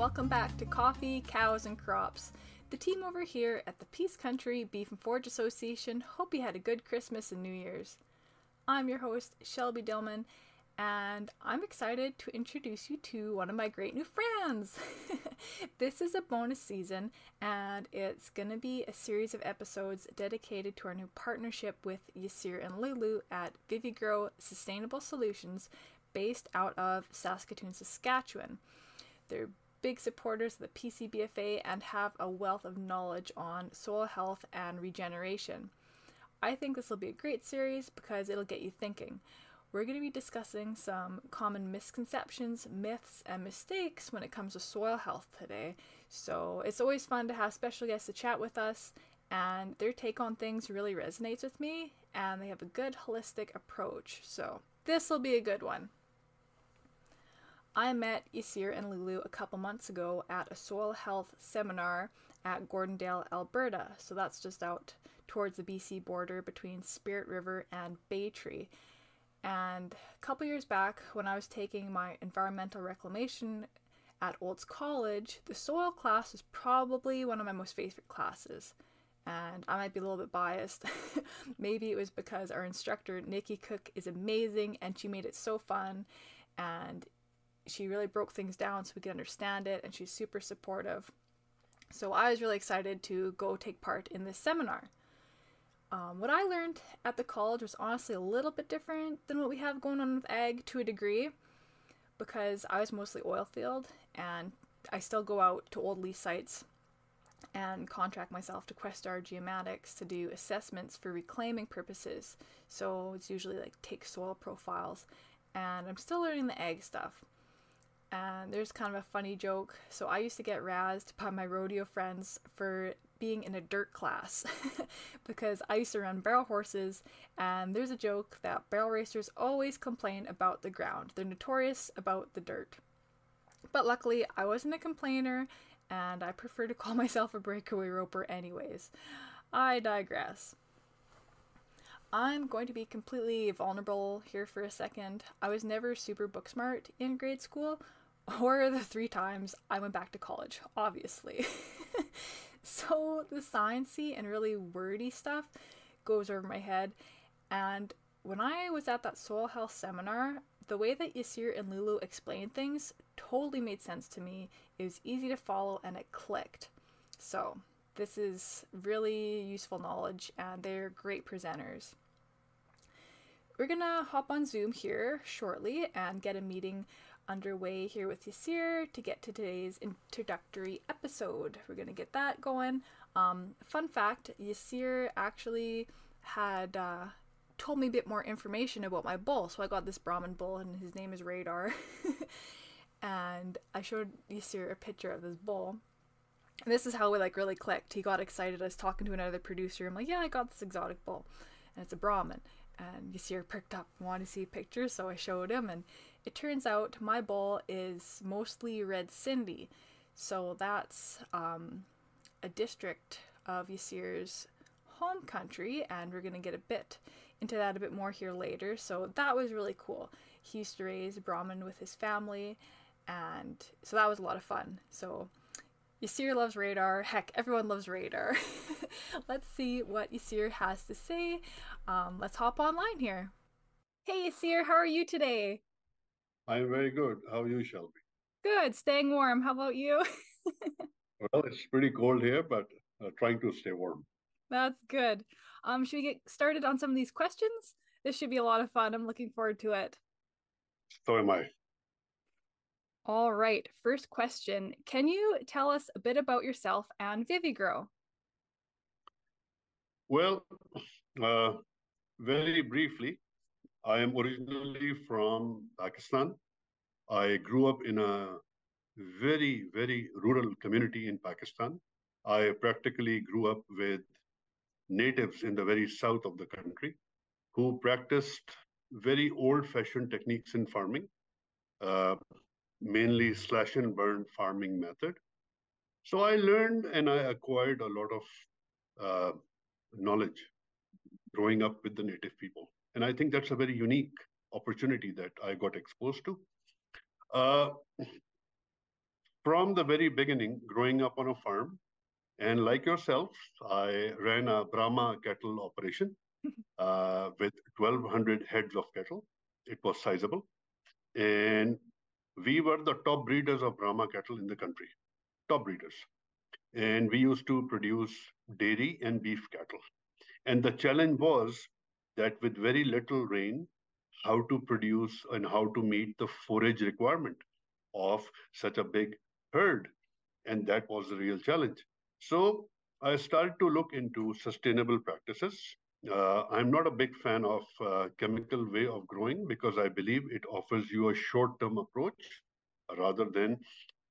welcome back to Coffee, Cows, and Crops. The team over here at the Peace Country Beef and Forage Association hope you had a good Christmas and New Year's. I'm your host, Shelby Dillman, and I'm excited to introduce you to one of my great new friends. This is a bonus season, and it's going to be a series of episodes dedicated to our new partnership with YASIR and Lulu at VIVIGRO Sustainable Solutions, based out of Saskatoon, Saskatchewan. They're big supporters of the PCBFA and have a wealth of knowledge on soil health and regeneration. I think this will be a great series because it'll get you thinking. We're going to be discussing some common misconceptions, myths, and mistakes when it comes to soil health today. So it's always fun to have special guests to chat with us, and their take on things really resonates with me, and they have a good holistic approach. So this will be a good one. I met YASIR and Lulu a couple months ago at a soil health seminar at Gordondale, Alberta. So that's just out towards the BC border between Spirit River and Baytree. And a couple years back, when I was taking my environmental reclamation at Olds College, the soil class was probably one of my most favorite classes. And I might be a little bit biased. Maybe it was because our instructor, Nikki Cook, is amazing and she made it so fun. And she really broke things down so we could understand it, and she's super supportive. So I was really excited to go take part in this seminar. What I learned at the college was honestly a little bit different than what we have going on with ag to a degree, because I was mostly oil field, and I still go out to old lease sites and contract myself to Questar Geomatics to do assessments for reclaiming purposes. So it's usually like take soil profiles, and I'm still learning the ag stuff. And there's kind of a funny joke. So I used to get razzed by my rodeo friends for being in a dirt class because I used to run barrel horses, and there's a joke that barrel racers always complain about the ground. They're notorious about the dirt. But luckily I wasn't a complainer, and I prefer to call myself a breakaway roper anyways. I digress. I'm going to be completely vulnerable here for a second. I was never super book smart in grade school, or the 3 times I went back to college, obviously. So the sciencey and really wordy stuff goes over my head. And when I was at that soil health seminar, the way that YASIR and Lulu explained things totally made sense to me. It was easy to follow and it clicked. So this is really useful knowledge, and they're great presenters. We're gonna hop on Zoom here shortly and get a meeting underway here with YASIR to get to today's introductory episode. We're gonna get that going. Fun fact, YASIR actually had told me a bit more information about my bull. So I got this Brahman bull, and his name is Radar. And I showed YASIR a picture of this bull. And this is how we like really clicked. He got excited. I was talking to another producer. I'm like, yeah, I got this exotic bull, and it's a Brahman. And YASIR perked up and wanted to see a picture, so I showed him, and it turns out my bull is mostly Red Cindy. So that's a district of YASIR's home country, and we're going to get a bit into that a bit more here later. So that was really cool. He used to raise Brahman with his family, and so that was a lot of fun. So YASIR loves Radar. Heck, everyone loves Radar. Let's see what YASIR has to say. Let's hop online here. Hey YASIR, how are you today? I'm very good. How are you, Shelby? Good, staying warm. How about you? Well, it's pretty cold here, but trying to stay warm. That's good. Should we get started on some of these questions? This should be a lot of fun. I'm looking forward to it. So am I. All right, first question. Can you tell us a bit about yourself and VIVIGRO? Well, uh, very briefly, I am originally from Pakistan. I grew up in a very, very rural community in Pakistan. I practically grew up with natives in the very south of the country who practiced very old-fashioned techniques in farming, uh, mainly slash and burn farming method. So I learned and I acquired a lot of uh, knowledge growing up with the native people. And I think that's a very unique opportunity that I got exposed to. Uh, from the very beginning, growing up on a farm, and like yourself, I ran a Brahma cattle operation with 1,200 heads of cattle. It was sizable. And we were the top breeders of Brahma cattle in the country, top breeders. And we used to produce dairy and beef cattle. And the challenge was that with very little rain, how to produce and how to meet the forage requirement of such a big herd. And that was the real challenge. So I started to look into sustainable practices. I'm not a big fan of chemical way of growing because I believe it offers you a short-term approach rather than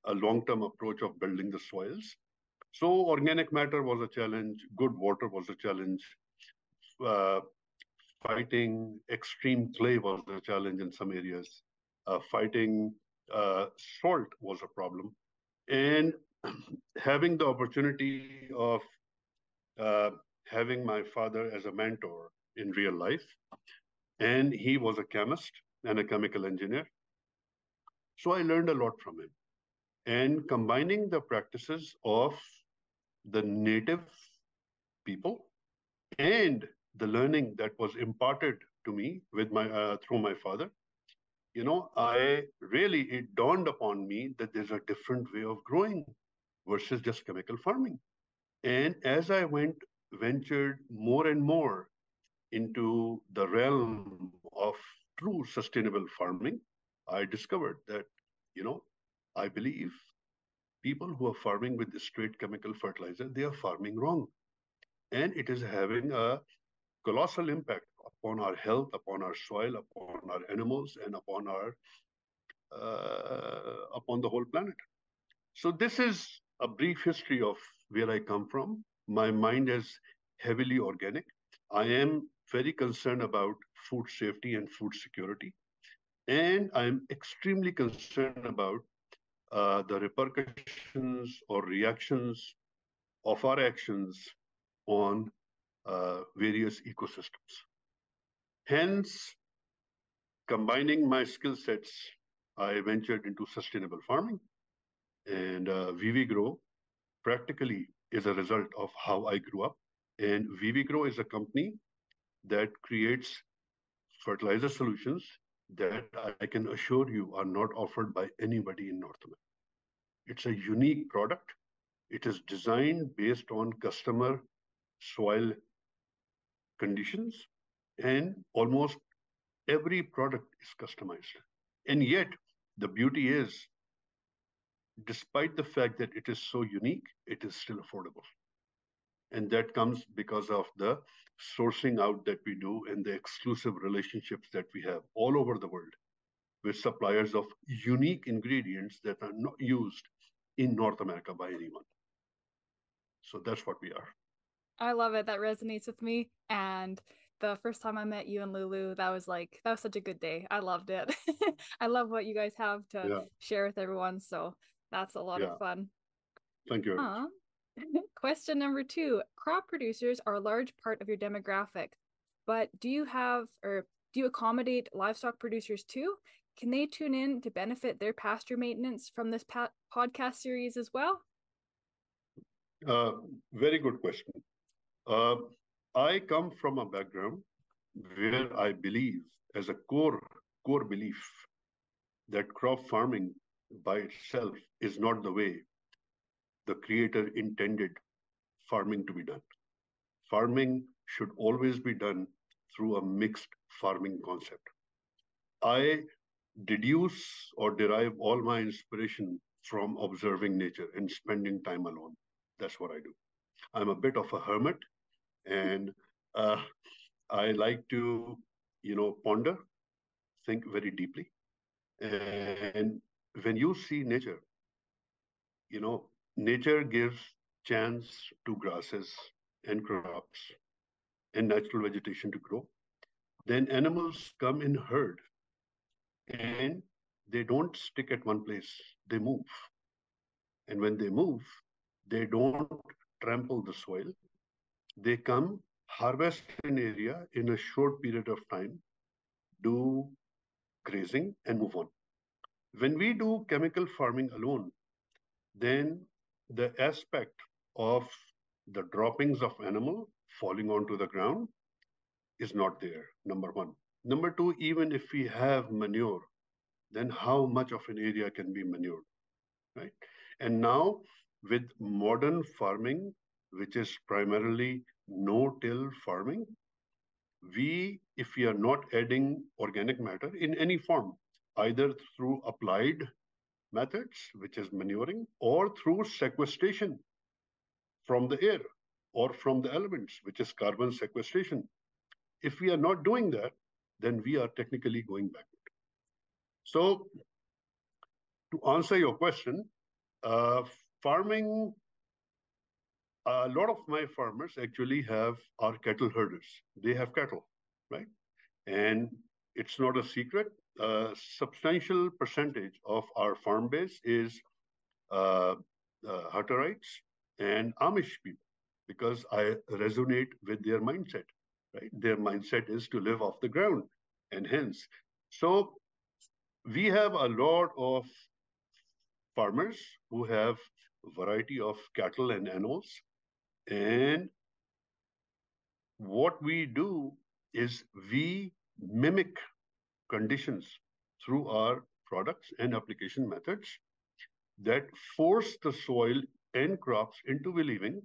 a long-term approach of building the soils. So organic matter was a challenge, good water was a challenge, uh, fighting extreme clay was a challenge in some areas, fighting salt was a problem. And having the opportunity of uh, having my father as a mentor in real life, and he was a chemist and a chemical engineer. So I learned a lot from him. And combining the practices of the native people and the learning that was imparted to me with my through my father, I really, it dawned upon me that there's a different way of growing versus just chemical farming. And as I ventured more and more into the realm of true sustainable farming, I discovered that, you know, I believe people who are farming with straight chemical fertilizer, they are farming wrong. And it is having a colossal impact upon our health, upon our soil, upon our animals, and upon the whole planet. So this is a brief history of where I come from. My mind is heavily organic. I am very concerned about food safety and food security. And I'm extremely concerned about the repercussions or reactions of our actions on various ecosystems. Hence, combining my skill sets, I ventured into sustainable farming. And VIVIGRO practically is a result of how I grew up. And VIVIGRO is a company that creates fertilizer solutions that I can assure you are not offered by anybody in North America. It's a unique product. It is designed based on customer soil conditions, and almost every product is customized. And yet, the beauty is, despite the fact that it is so unique, it is still affordable. And that comes because of the sourcing out that we do and the exclusive relationships that we have all over the world with suppliers of unique ingredients that are not used in North America by anyone. So that's what we are. I love it. That resonates with me. And the first time I met you and Lulu, that was such a good day. I loved it. I love what you guys have to Yeah. share with everyone. So that's a lot of fun. Thank you very much. Question number 2. Crop producers are a large part of your demographic, but do you accommodate livestock producers too? Can they tune in to benefit their pasture maintenance from this podcast series as well? Very good question. Uh, I come from a background where I believe, as a core belief, that crop farming by itself is not the way the creator intended farming to be done. Farming should always be done through a mixed farming concept. I deduce or derive all my inspiration from observing nature and spending time alone. That's what I do. I'm a bit of a hermit, and uh, I like to, ponder, think very deeply. And when you see nature, nature gives chance to grasses and crops and natural vegetation to grow. Then animals come in herd and they don't stick at one place, they move. And when they move, they don't trample the soil. They come, harvest an area in a short period of time, do grazing, and move on. When we do chemical farming alone, then the aspect of the droppings of animal falling onto the ground is not there, number one. Number two, even if we have manure, then how much of an area can be manured, right? And now with modern farming, which is primarily no-till farming, if we are not adding organic matter in any form, either through applied methods, which is manuring, or through sequestration from the air or from the elements, which is carbon sequestration. If we are not doing that, then we are technically going backward. So to answer your question, uh, farming, a lot of my farmers actually are cattle herders. They have cattle, right? And it's not a secret. A substantial percentage of our farm base is uh, Hutterites and Amish people because I resonate with their mindset, right? Their mindset is to live off the ground. And hence, so we have a lot of farmers who have a variety of cattle and animals. And what we do is we mimic conditions through our products and application methods that force the soil and crops into believing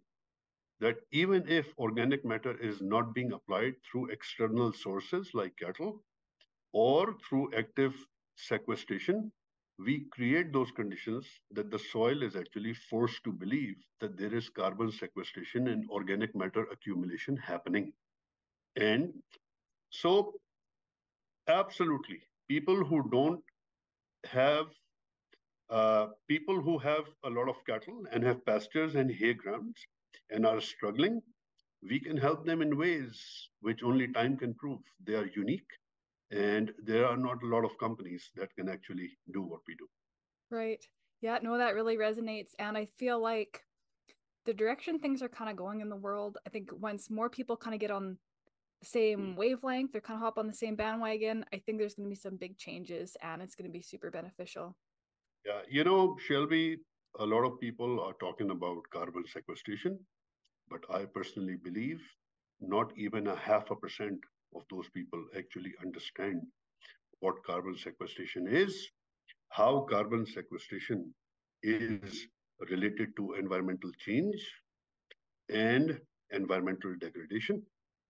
that even if organic matter is not being applied through external sources like cattle or through active sequestration, we create those conditions that the soil is actually forced to believe that there is carbon sequestration and organic matter accumulation happening. And so, absolutely, people who don't have people who have a lot of cattle and have pastures and hay grounds and are struggling, we can help them in ways which only time can prove. They are unique, and there are not a lot of companies that can actually do what we do. Right. Yeah, no, that really resonates. And I feel like the direction things are kind of going in the world, I think once more people kind of get on the same wavelength, they're kind of hop on the same bandwagon, I think there's going to be some big changes and it's going to be super beneficial. Yeah, Shelby, a lot of people are talking about carbon sequestration, but I personally believe not even a 0.5% of those people actually understand what carbon sequestration is, how carbon sequestration is related to environmental change and environmental degradation.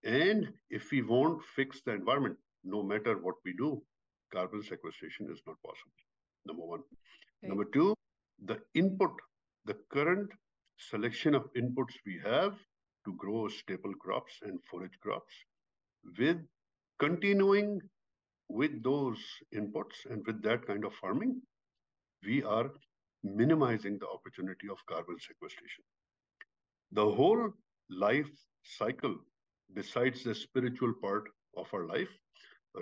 And if we won't fix the environment, no matter what we do, carbon sequestration is not possible. Number one. Right. Number two, the input, the current selection of inputs we have to grow staple crops and forage crops, with continuing with those inputs and with that kind of farming, we are minimizing the opportunity of carbon sequestration. The whole life cycle, besides the spiritual part of our life,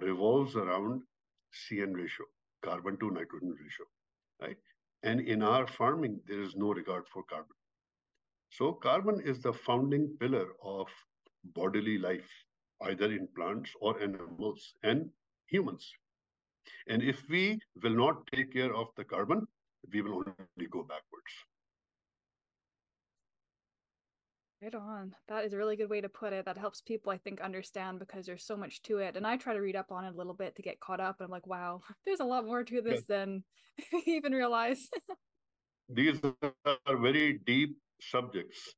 revolves around CN ratio, carbon to nitrogen ratio, right? And in our farming, there is no regard for carbon. So carbon is the founding pillar of bodily life, either in plants or animals and humans. And if we will not take care of the carbon, we will only go backwards. Right on. That is a really good way to put it. That helps people, I think, understand because there's so much to it. And I try to read up on it a little bit to get caught up. And I'm like, wow, there's a lot more to this than I even realize. These are very deep subjects.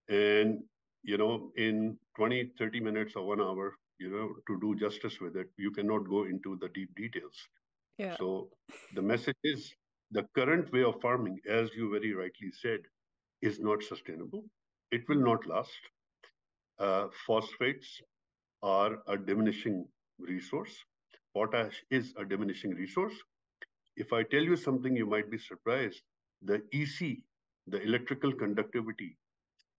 And, in 20, 30 minutes or 1 hour, to do justice with it, you cannot go into the deep details. Yeah. So the message is the current way of farming, as you very rightly said, is not sustainable. It will not last. Phosphates are a diminishing resource. Potash is a diminishing resource. If I tell you something, you might be surprised. The EC, the electrical conductivity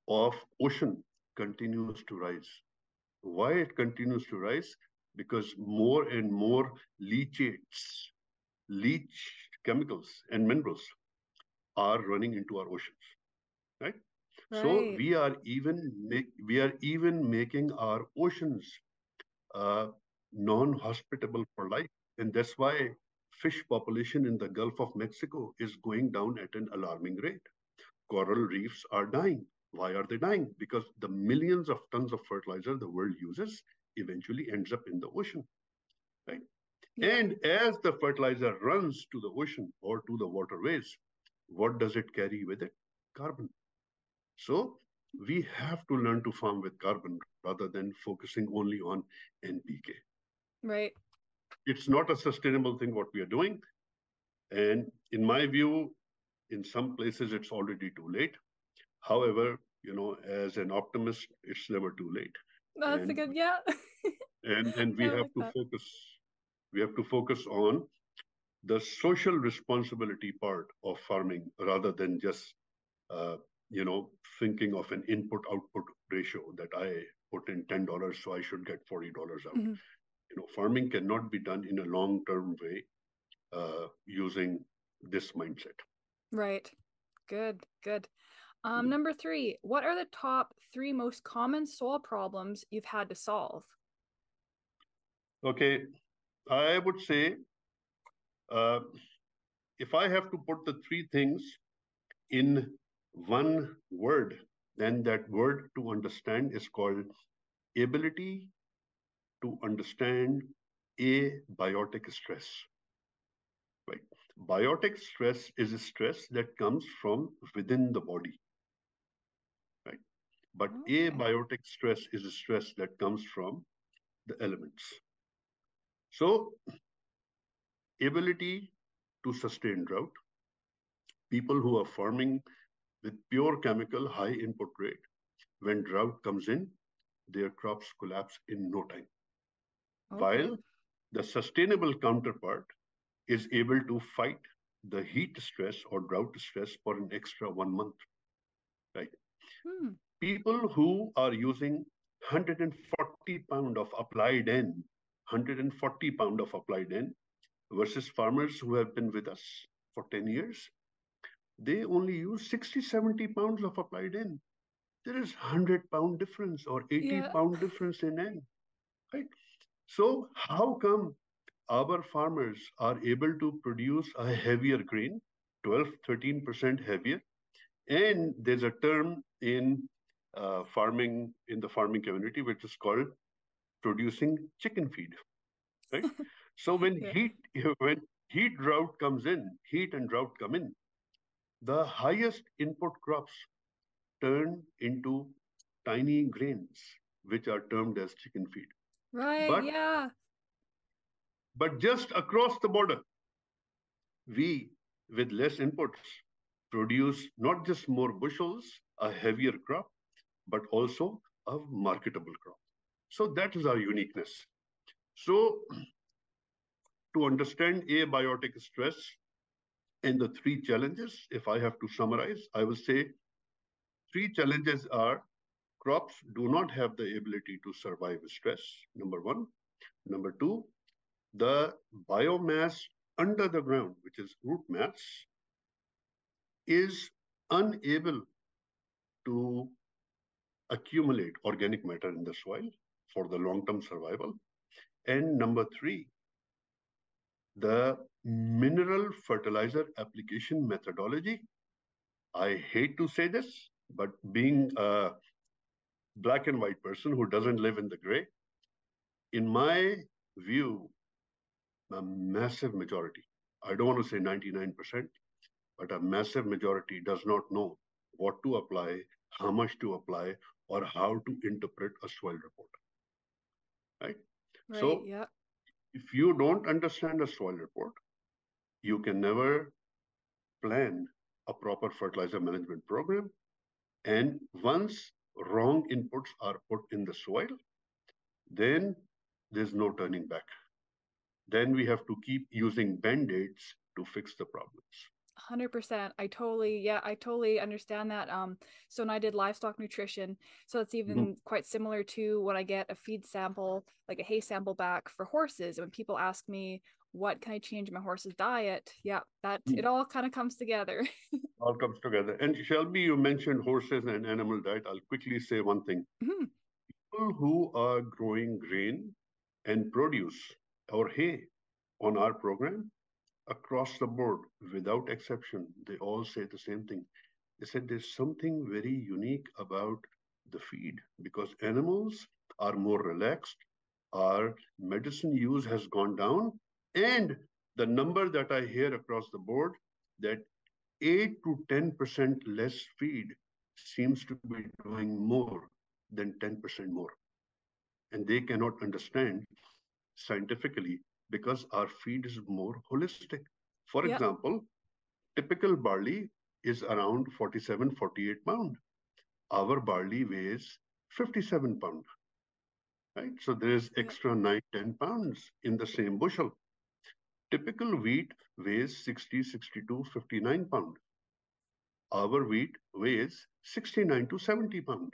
of ocean continues to rise. Why it continues to rise? Because more and more leachates, leach chemicals and minerals are running into our oceans, right? So Right. we are even making our oceans non-hospitable for life, and that's why fish population in the Gulf of Mexico is going down at an alarming rate. Coral reefs are dying. Why are they dying? Because the millions of tons of fertilizer the world uses eventually ends up in the ocean, right? Yeah. And as the fertilizer runs to the ocean or to the waterways, what does it carry with it? Carbon. So we have to learn to farm with carbon rather than focusing only on NPK. Right. It's not a sustainable thing what we are doing. And in my view, in some places it's already too late. However, as an optimist, it's never too late. That's a And good, yeah. and we I have like to that. focus on the social responsibility part of farming rather than just uh, thinking of an input output ratio that I put in $10, so I should get $40 out. Mhm. Farming cannot be done in a long term way using this mindset. Right. Good, good. Number 3, what are the top 3 most common soil problems you've had to solve? Okay, I would say uh, if I have to put the three things in one word, then that word to understand is called ability to understand abiotic stress. Right? Biotic stress is a stress that comes from within the body. Right? But Okay. abiotic stress is a stress that comes from the elements. So, ability to sustain drought. People who are farming with pure chemical high input rate, when drought comes in, their crops collapse in no time. Okay. While the sustainable counterpart is able to fight the heat stress or drought stress for an extra 1 month. Right? Hmm. People who are using 140 pound of applied N, 140 pound of applied N versus farmers who have been with us for 10 years, they only use 60, 70 pounds of applied N. There is 100-pound difference or Yeah. 80-pound difference in N, right? So how come our farmers are able to produce a heavier grain, 12, 13% heavier? And there's a term in in the farming community, which is called producing chicken feed, right? So Yeah. when heat drought comes in, heat and drought come in, the highest input crops turn into tiny grains, which are termed as chicken feed. Right. But Yeah. but just across the border, we, with less inputs, produce not just more bushels, a heavier crop, but also a marketable crop. So that is our uniqueness. So to understand abiotic stress and the three challenges, if I have to summarize, I will say three challenges are crops do not have the ability to survive stress, number one. Number two, the biomass under the ground, which is root mass, is unable to accumulate organic matter in the soil for the long-term survival. And number three, the mineral fertilizer application methodology. I hate to say this, but being a black and white person who doesn't live in the gray, in my view, a massive majority, I don't want to say 99%, but a massive majority does not know what to apply, how much to apply, or how to interpret a soil report, right? Right. So Yeah. if you don't understand a soil report, you can never plan a proper fertilizer management program. And once wrong inputs are put in the soil, then there's no turning back. Then we have to keep using band-aids to fix the problems. 100%. I totally understand that. So when I did livestock nutrition, so it's Mhm. even quite similar to when I get a feed sample, like a hay sample back for horses. When people ask me, what can I change in my horse's diet? Yeah, that it all kind of comes together. All comes together. And Shelby, you mentioned horses and animal diet. I'll quickly say one thing. Mhm. People who are growing grain and produce or hay on our program, across the board, without exception, they all say the same thing. They said there's something very unique about the feed because animals are more relaxed, our medicine use has gone down, and the number that I hear across the board that 8 to 10% less feed seems to be doing more than 10% more. And they cannot understand scientifically because our feed is more holistic. For Yep. example, typical barley is around 47, 48 pound. Our barley weighs 57 pound, right? So there's Yep. extra 9, 10 pounds in the same bushel. Typical wheat weighs 60, 62, 59 pound. Our wheat weighs 69 to 70 pound,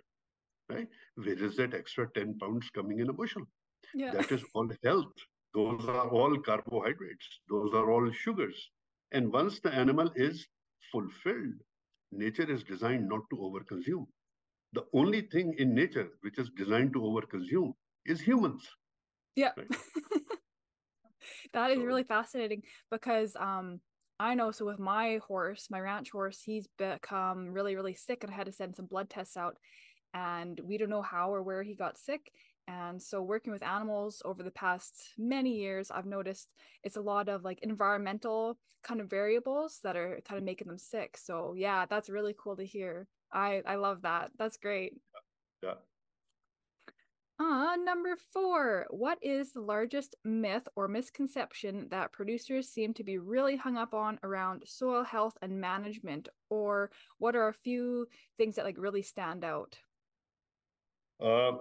right? Where is that extra 10 pounds coming in a bushel? Yeah. That is all health. Those are all carbohydrates. Those are all sugars. And once the animal is fulfilled, nature is designed not to overconsume. The only thing in nature which is designed to overconsume is humans. Yeah. Right? That is So, really fascinating because I know, so with my horse, my ranch horse, he's become really, really sick and I had to send some blood tests out and we don't know how or where he got sick. And so working with animals over the past many years, I've noticed it's a lot of like environmental kind of variables that are kind of making them sick. So yeah, that's really cool to hear. I love that. That's great. yeah. Number four. What is the largest myth or misconception that producers seem to be really hung up on around soil health and management? Or what are a few things that like really stand out? Uh,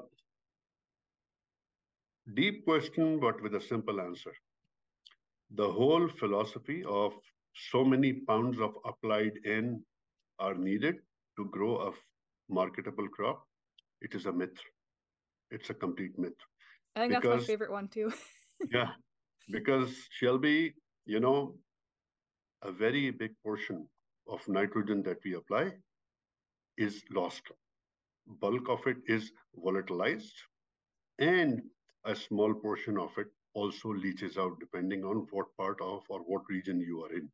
Deep question, but with a simple answer. The whole philosophy of so many pounds of applied N are needed to grow a marketable crop, it is a myth. It's a complete myth. I think that's my Because, favorite one too. yeah, because Shelby, you know, a very big portion of nitrogen that we apply is lost. Bulk of it is volatilized, and a small portion of it also leaches out depending on what part of or what region you are in.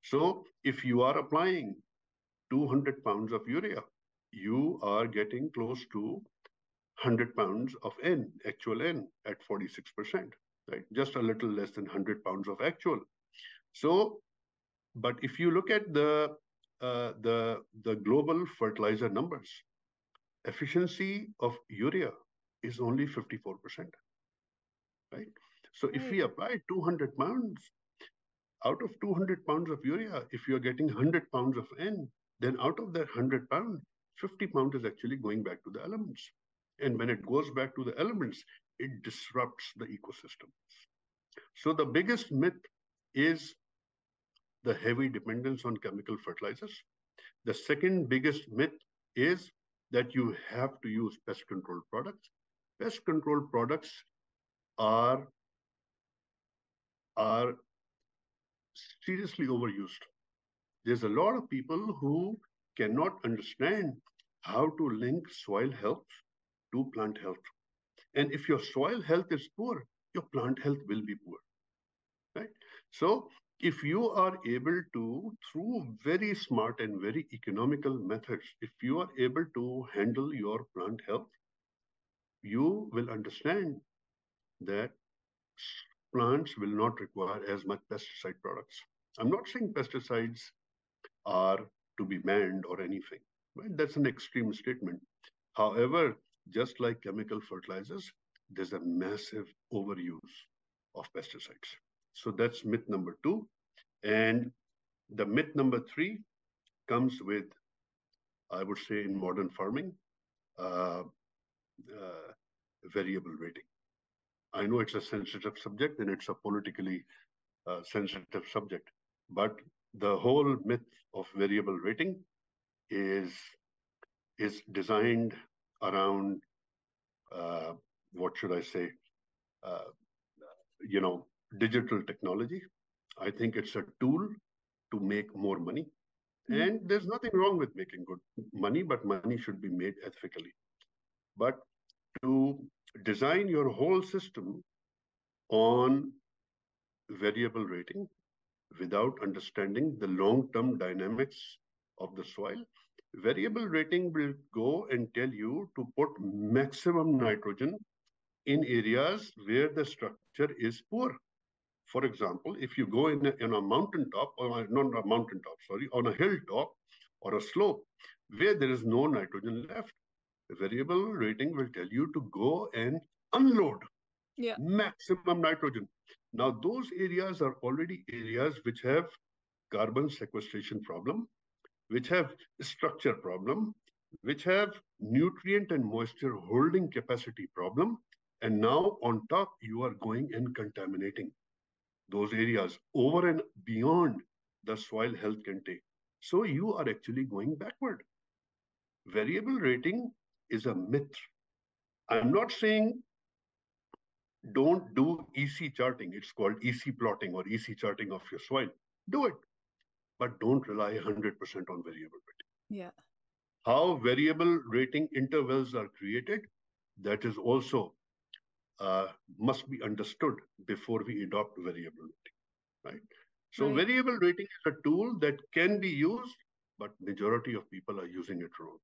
So if you are applying 200 pounds of urea, you are getting close to 100 pounds of N, actual N, at 46%, right? Just a little less than 100 pounds of actual. So, but if you look at the global fertilizer numbers, efficiency of urea is only 54%, right? So if we Right. apply 200 pounds, out of 200 pounds of urea, if you're getting 100 pounds of N, then out of that 100 pound, 50 pound is actually going back to the elements. And when it goes back to the elements, it disrupts the ecosystem. So the biggest myth is the heavy dependence on chemical fertilizers. The second biggest myth is that you have to use pest control products. Pest control products are, are seriously overused. There's a lot of people who cannot understand how to link soil health to plant health. And if your soil health is poor, your plant health will be poor, right? So if you are able to, through very smart and very economical methods, if you are able to handle your plant health, you will understand that plants will not require as much pesticide products. I'm not saying pesticides are to be banned or anything, right? That's an extreme statement. However, just like chemical fertilizers, there's a massive overuse of pesticides. So that's myth number two. And the myth number three comes with, I would say, in modern farming, uh, uh, variable rating. I know it's a sensitive subject and it's a politically sensitive subject, but the whole myth of variable rating is is designed around uh, what should I say? Uh, you know, digital technology. I think it's a tool to make more money. Mm. And there's nothing wrong with making good money, but money should be made ethically. But to design your whole system on variable rating without understanding the long-term dynamics of the soil. Variable rating will go and tell you to put maximum nitrogen in areas where the structure is poor. For example, if you go in a mountaintop, or not a mountaintop, sorry, on a hilltop or a slope where there is no nitrogen left, the variable rating will tell you to go and unload maximum nitrogen. Now, those areas are already areas which have carbon sequestration problem, which have structure problem, which have nutrient and moisture holding capacity problem. And now on top, you are going and contaminating those areas over and beyond the soil health can take. So you are actually going backward. Variable rating is a myth. I'm not saying don't do EC charting. It's called EC plotting or EC charting of your soil. Do it, but don't rely 100% on variable rating. Yeah. How variable rating intervals are created, that is also must be understood before we adopt variable rating, right? So variable rating is a tool that can be used, but majority of people are using it wrong.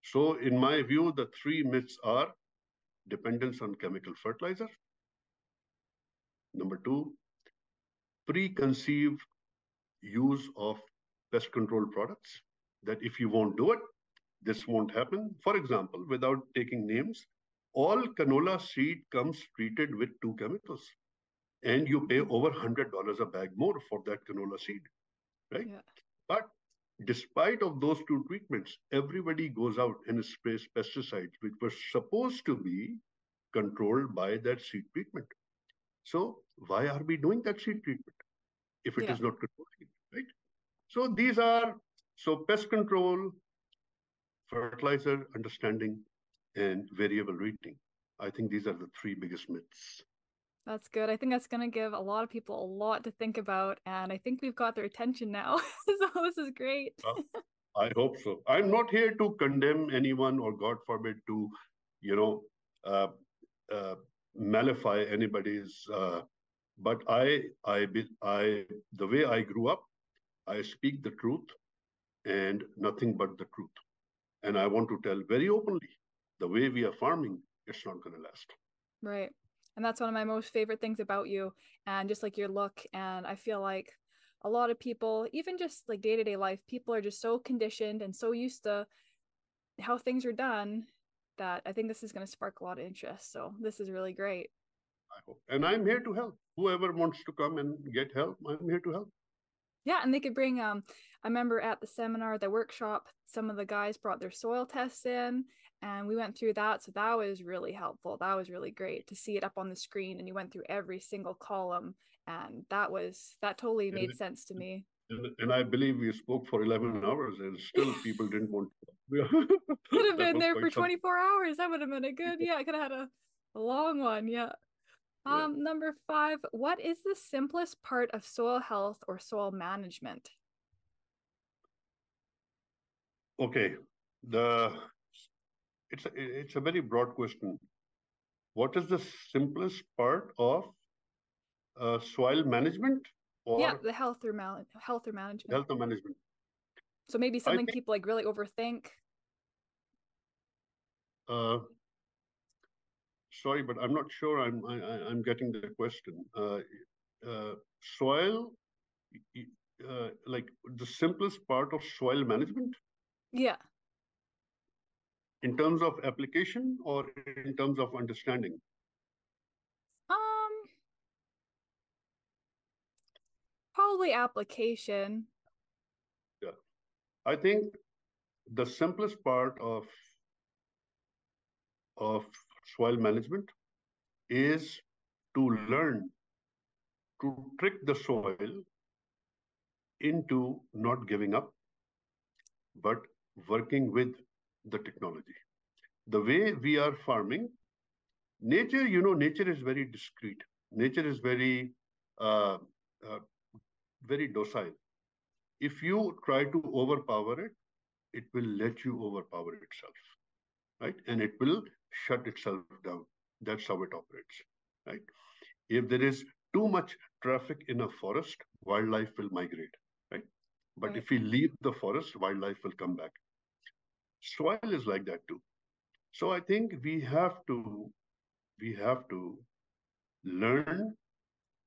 So in my view, the three myths are dependence on chemical fertilizer. Number two, preconceived use of pest control products, that if you won't do it, this won't happen. For example, without taking names, all canola seed comes treated with 2 chemicals, and you pay over $100 a bag more for that canola seed, right? Yeah. But despite of those 2 treatments, everybody goes out and sprays pesticides, which were supposed to be controlled by that seed treatment. So why are we doing that seed treatment if it is not controlled, right? So these are, pest control, fertilizer understanding, and variable rating. I think these are the 3 biggest myths. That's good. I think that's going to give a lot of people a lot to think about, and I think we've got their attention now. So this is great. I hope so. I'm not here to condemn anyone or, God forbid, to, nullify anybody's. But the way I grew up, I speak the truth and nothing but the truth. And I want to tell very openly, the way we are farming, it's not going to last. Right. And that's one of my most favorite things about you, and just like your look. And I feel like a lot of people, even just like day-to-day life, people are just so conditioned and so used to how things are done that I think this is going to spark a lot of interest. So this is really great. I hope. And I'm here to help. Whoever wants to come and get help, I'm here to help. Yeah, and they could bring, I remember at the seminar, the workshop, some of the guys brought their soil tests in, and we went through that. So that was really helpful. That was really great to see it up on the screen, and you went through every single column, and that totally made sense to me. And I believe we spoke for 11 hours, and still people didn't want to. Could have been there for 24 hours. That would have been a good, I could have had a long one, yeah. Number 5, what is the simplest part of soil health or soil management? Okay, it's a very broad question. What is the simplest part of soil management? Or the health or management. Health or management. So maybe something people like really overthink. Sorry, but I'm not sure I'm getting the question. Soil, like the simplest part of soil management? Yeah. In terms of application or in terms of understanding? Probably application. Yeah. I think the simplest part of soil management is to learn to trick the soil into not giving up, but working with the technology. The way we are farming, nature, nature is very discreet. Nature is very, very docile. If you try to overpower it, it will let you overpower itself, right? And it will shut itself down. That's how it operates, right? If there is too much traffic in a forest, wildlife will migrate, right? But Right. if we leave the forest, wildlife will come back. Soil is like that too. So I think we have to learn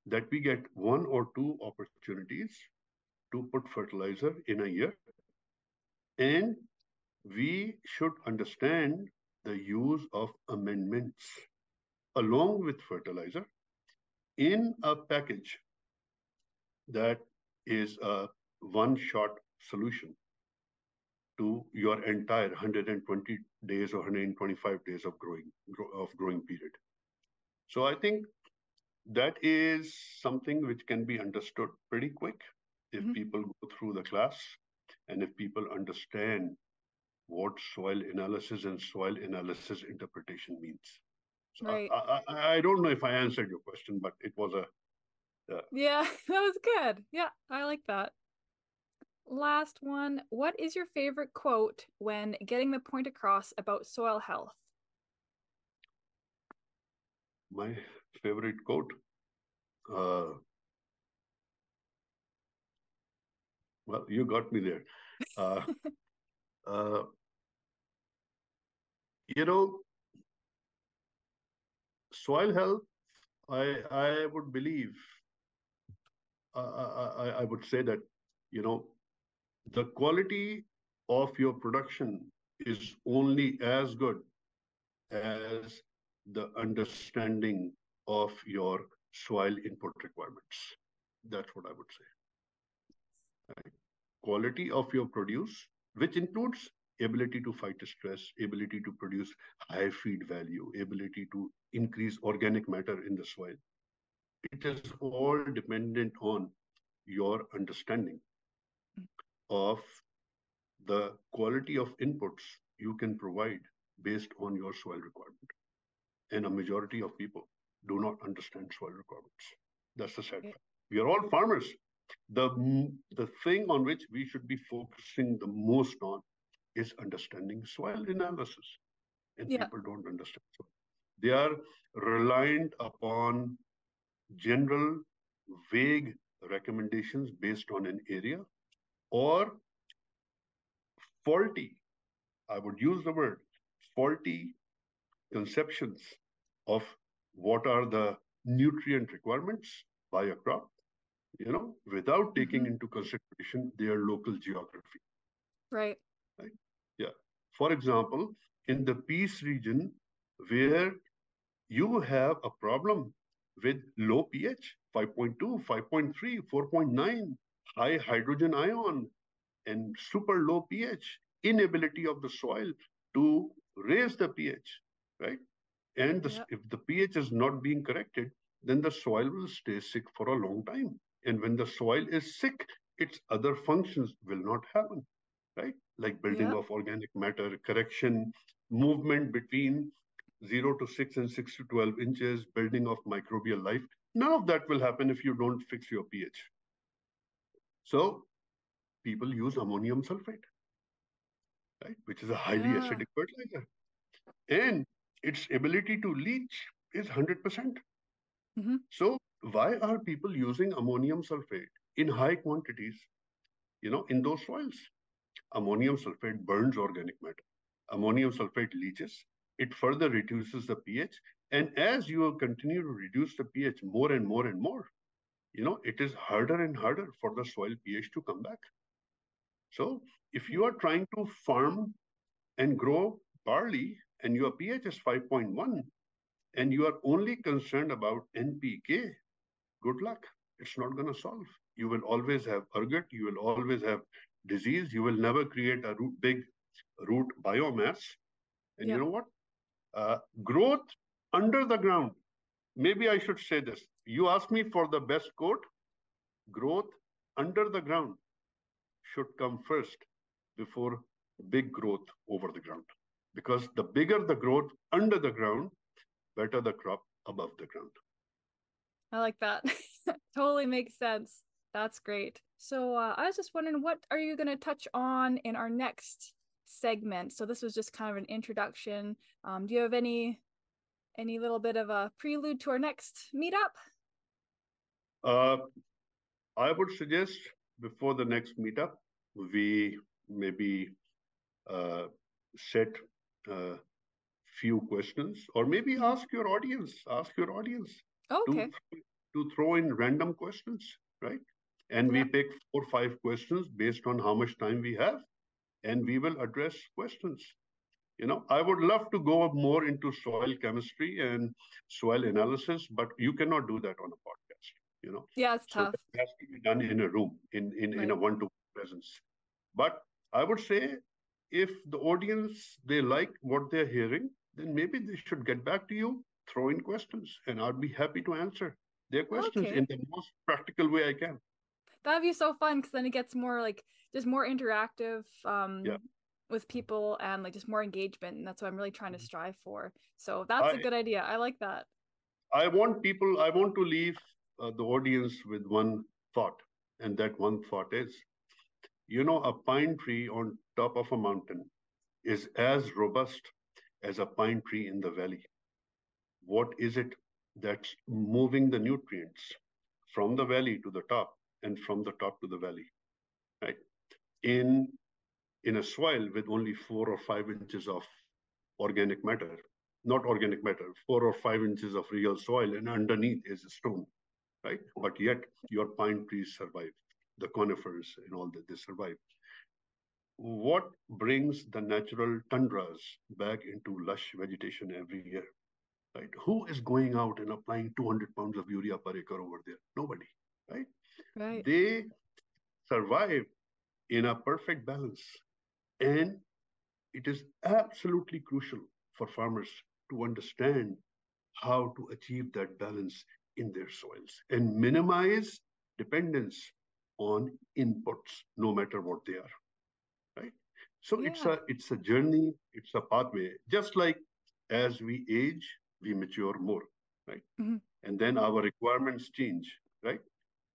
that we get one or two opportunities to put fertilizer in a year, and we should understand the use of amendments along with fertilizer in a package that is a one-shot solution to your entire 120 days or 125 days of growing period. So I think that is something which can be understood pretty quick if people go through the class and if people understand what soil analysis and soil analysis interpretation means. So Right. I don't know if I answered your question, but it was a Yeah, that was good. Yeah, I like that. Last one. What is your favorite quote when getting the point across about soil health? my favorite quote. Uh, well, you got me there. Uh, uh, you know, soil health. I would believe. I would say that you know the quality of your production is only as good as the understanding of your soil input requirements. That's what I would say. Right? Quality of your produce, which includes ability to fight stress, ability to produce high feed value, ability to increase organic matter in the soil. It is all dependent on your understanding of the quality of inputs you can provide based on your soil requirement. And a majority of people do not understand soil requirements. That's the sad fact. We are all farmers. The thing on which we should be focusing the most on is understanding soil analysis. And Yeah. people don't understand. So they are reliant upon general, vague recommendations based on an area or faulty, I would use the word faulty conceptions of what are the nutrient requirements by a crop, without taking into consideration their local geography. Right. Right? Yeah. For example, in the Peace region, where you have a problem with low pH, 5.2, 5.3, 4.9, high hydrogen ion, and super low pH, inability of the soil to raise the pH, right? And Yeah. if the pH is not being corrected, then the soil will stay sick for a long time. And when the soil is sick, its other functions will not happen, right? Like building Yeah. of organic matter, correction, movement between 0 to 6 and 6 to 12 inches, building of microbial life. None of that will happen if you don't fix your pH. So people use ammonium sulfate, right, which is a highly Yeah. acidic fertilizer. And its ability to leach is 100%. So why are people using ammonium sulfate in high quantities, in those soils? Ammonium sulfate burns organic matter. Ammonium sulfate leaches. It further reduces the pH. And as you will continue to reduce the pH more and more and more, it is harder and harder for the soil pH to come back. So if Yeah. you are trying to farm and grow barley and your pH is 5.1 and you are only concerned about NPK, good luck. It's not going to solve. You will always have ergot. You will always have disease. You will never create a big root biomass. And you Yeah. know what? Growth under the ground. Maybe I should say this. You asked me for the best quote. Growth under the ground should come first before big growth over the ground. Because the bigger the growth under the ground, better the crop above the ground. I like that. Totally makes sense. That's great. So I was just wondering, what are you going to touch on in our next segment? So this was just kind of an introduction. Do you have any little bit of a prelude to our next meetup? Uh, I would suggest before the next meetup, we maybe uh, set a few questions, or maybe Mhm. ask your audience Oh, to okay. throw in random questions, right? And we Yeah. pick 4 or 5 questions based on how much time we have, and we will address questions. I would love to go more into soil chemistry and soil analysis, but you cannot do that on a podcast, you know. Yeah, it's So tough. that has to be done in a room, in a Right. one-to-one presence. But I would say if the audience they like what they're hearing, then maybe they should get back to you, throw in questions, and I'd be happy to answer their questions Okay. in the most practical way I can. That'd be so fun because then it gets more like just more interactive Yeah. with people and like just more engagement. And that's what I'm really trying to strive for. So that's a I good idea. I like that. I want to leave the audience with one thought, and that one thought is, a pine tree on top of a mountain is as robust as a pine tree in the valley. What is it that's moving the nutrients from the valley to the top and from the top to the valley, right? In in a soil with only 4 or 5 inches of organic matter, not organic matter, 4 or 5 inches of real soil, and underneath is a stone, right? But yet your pine trees survive, the conifers and all that, they survive. What brings the natural tundras back into lush vegetation every year, right? Who is going out and applying 200 pounds of urea per acre over there? Nobody, right? Right. They survive in a perfect balance. And it is absolutely crucial for farmers to understand how to achieve that balance in their soils and minimize dependence on inputs, no matter what they are, right? So it's Yeah. a journey, it's a pathway. Just like as we age, we mature more, right? Mhm. And then our requirements change, right?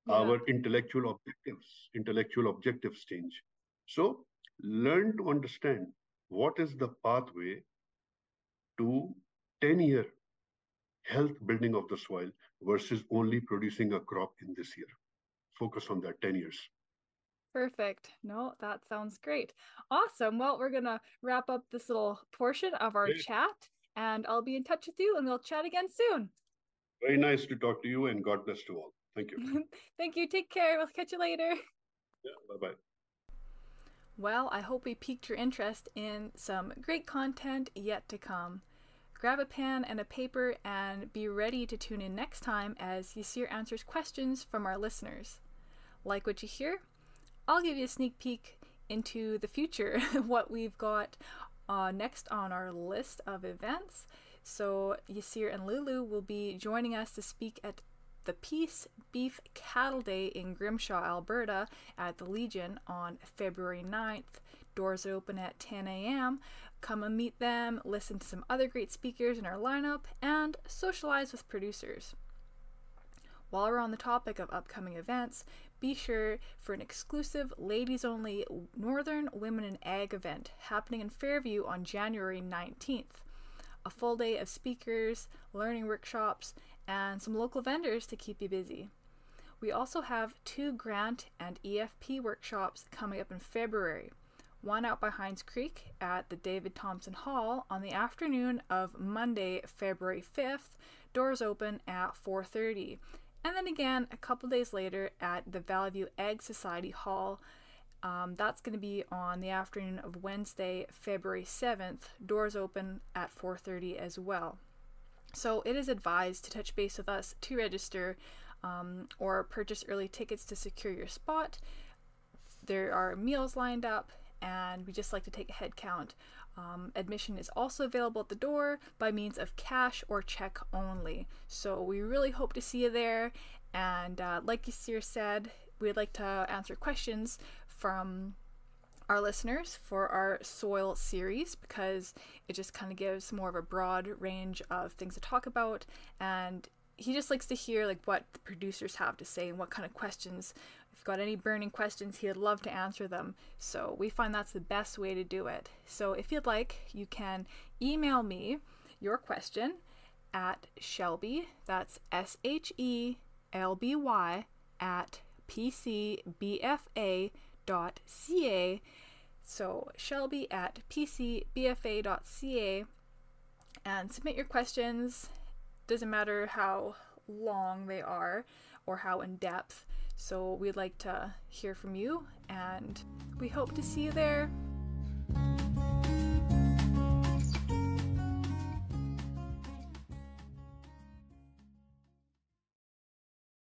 Yeah. Our intellectual objectives change. So learn to understand what is the pathway to 10-year health building of the soil versus only producing a crop in this year. Focus on that 10 years. Perfect. No, that sounds great. Awesome. Well, we're gonna wrap up this little portion of our Great. chat, and I'll be in touch with you and we'll chat again soon. Very nice to talk to you, and God bless to all. Thank you. Thank you. Take care. We'll catch you later. Yeah, bye bye. Well, I hope we piqued your interest in some great content yet to come. Grab a pen and a paper and be ready to tune in next time as YASIR answers questions from our listeners. Like what you hear? I'll give you a sneak peek into the future, what we've got next on our list of events. So, YASIR and Lulu will be joining us to speak at the Peace Beef Cattle Day in Grimshaw, Alberta at the Legion on February 9th. Doors open at 10 a.m. Come and meet them, listen to some other great speakers in our lineup, and socialize with producers. While we're on the topic of upcoming events, be sure for an exclusive ladies only Northern Women in Ag event happening in Fairview on January 19th. A full day of speakers, learning workshops, and some local vendors to keep you busy. We also have 2 grant and EFP workshops coming up in February. One out by Hines Creek at the David Thompson Hall on the afternoon of Monday, February 5th. Doors open at 4:30. And then again, a couple days later at the Valley View Ag Society Hall. That's going to be on the afternoon of Wednesday, February 7th. Doors open at 4:30 as well. So it is advised to touch base with us to register or purchase early tickets to secure your spot. There are meals lined up, and we just like to take a head count. Admission is also available at the door by means of cash or check only. So we really hope to see you there. And like YASIR said, we'd like to answer questions from our listeners for our soil series because it just kind of gives more of a broad range of things to talk about, and he just likes to hear like what the producers have to say and what kind of questions. If you've got any burning questions, he'd love to answer them. So we find that's the best way to do it. So if you'd like, you can email me your question at Shelby, that's SHELBY shelby@pcbfa.ca. So shelby@pcbfa.ca, and submit your questions. Doesn't matter how long they are or how in depth. So we'd like to hear from you, and we hope to see you there.